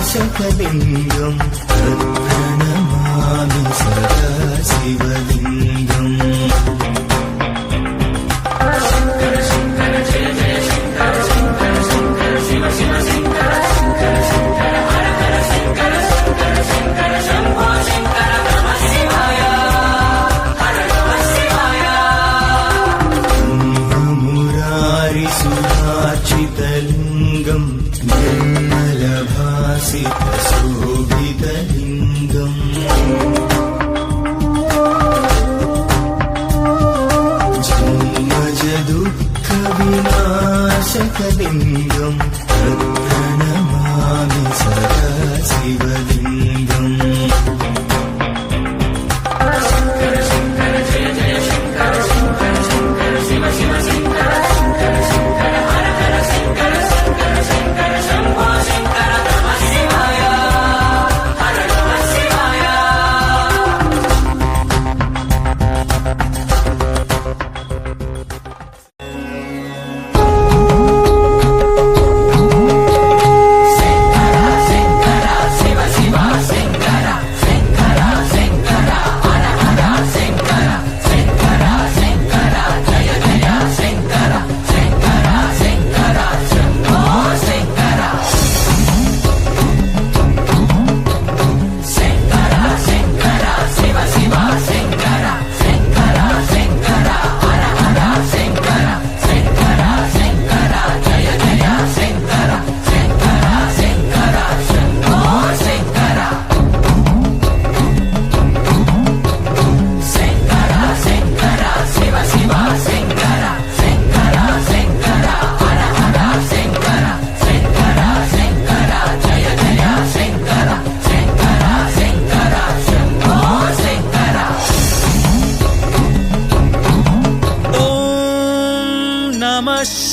వినాశకలింగం ప్రణమామి సదా శివలింగం. శంకర శంకర జయ జయ శంకర శంకర శంకర శివ శివ శంకర శంకర శంకర హర హర శంకర శంకర శంకర శంభో శంకర నమః శివాయ హర నమః శివాయ. మురారి సుధార్చితలింగం నిర్మలభాసితశోభితలింగం. జన్మజ దుఃఖ వినాశకలింగం ప్రణమామి సదా శివలింగం. శంకర శంకర జయ జయ శంకర శంకర శంకర శివ శివ శంకర శంకర శంకర హర హర శంకర శంకర శంకర శంభో శంకర నమః శివాయ హర నమః శివాయ.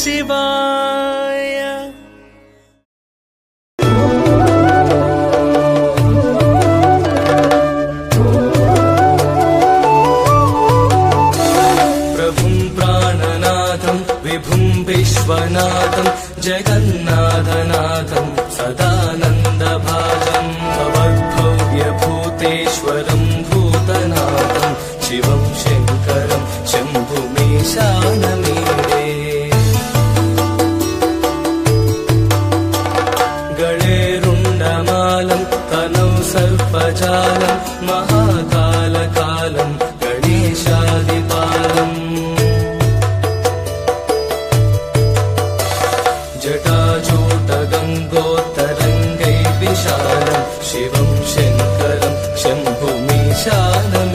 శివాయ. ప్రభుం ప్రాణనాథం విభుం विश्वनाथं जगन्नाथनाथं सदानन्दभाजं भवद्भव्यभूतेश्वरं भूतनाथं शिवं शङ्करं शम्भुमीशानमीडे गणेरुण्डमालं तनौ सर्पजालं महाकालकालं गणेशादिपालम् जटाजूटगङ्गोत्तरङ्गै विशालं शिवं शङ्करं शम्भुमीशानमीडे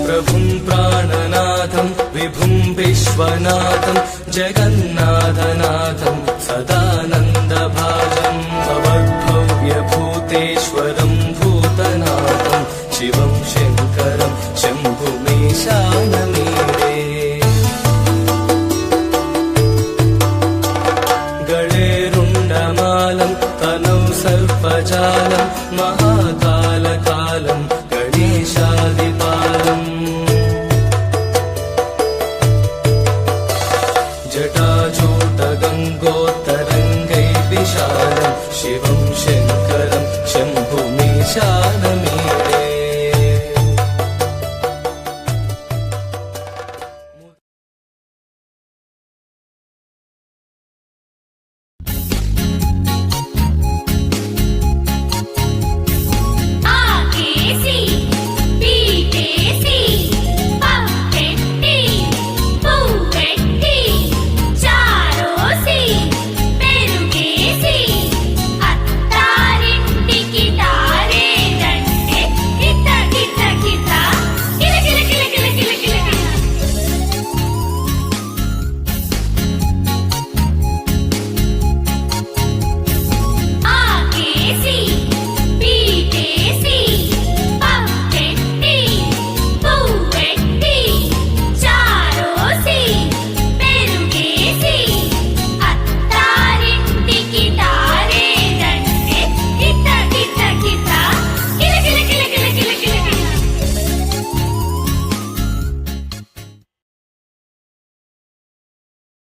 प्रभुं प्राणनाथं विभुं विश्वनाथं जगन्नाथनाथं सदानन्दभाजं भवद्भव्यभूतेश्वरं भूतनाथं शिवं शङ्करं शम्भुमीशानमीडे गणेरुण्डमालं तनौ सर्पजालं महाकालकालं गणेशादिपालम् जटाजूटगङ्गोत्तरङ्गै विशालं शिवं शङ्करं शम्भुमीशानमीडे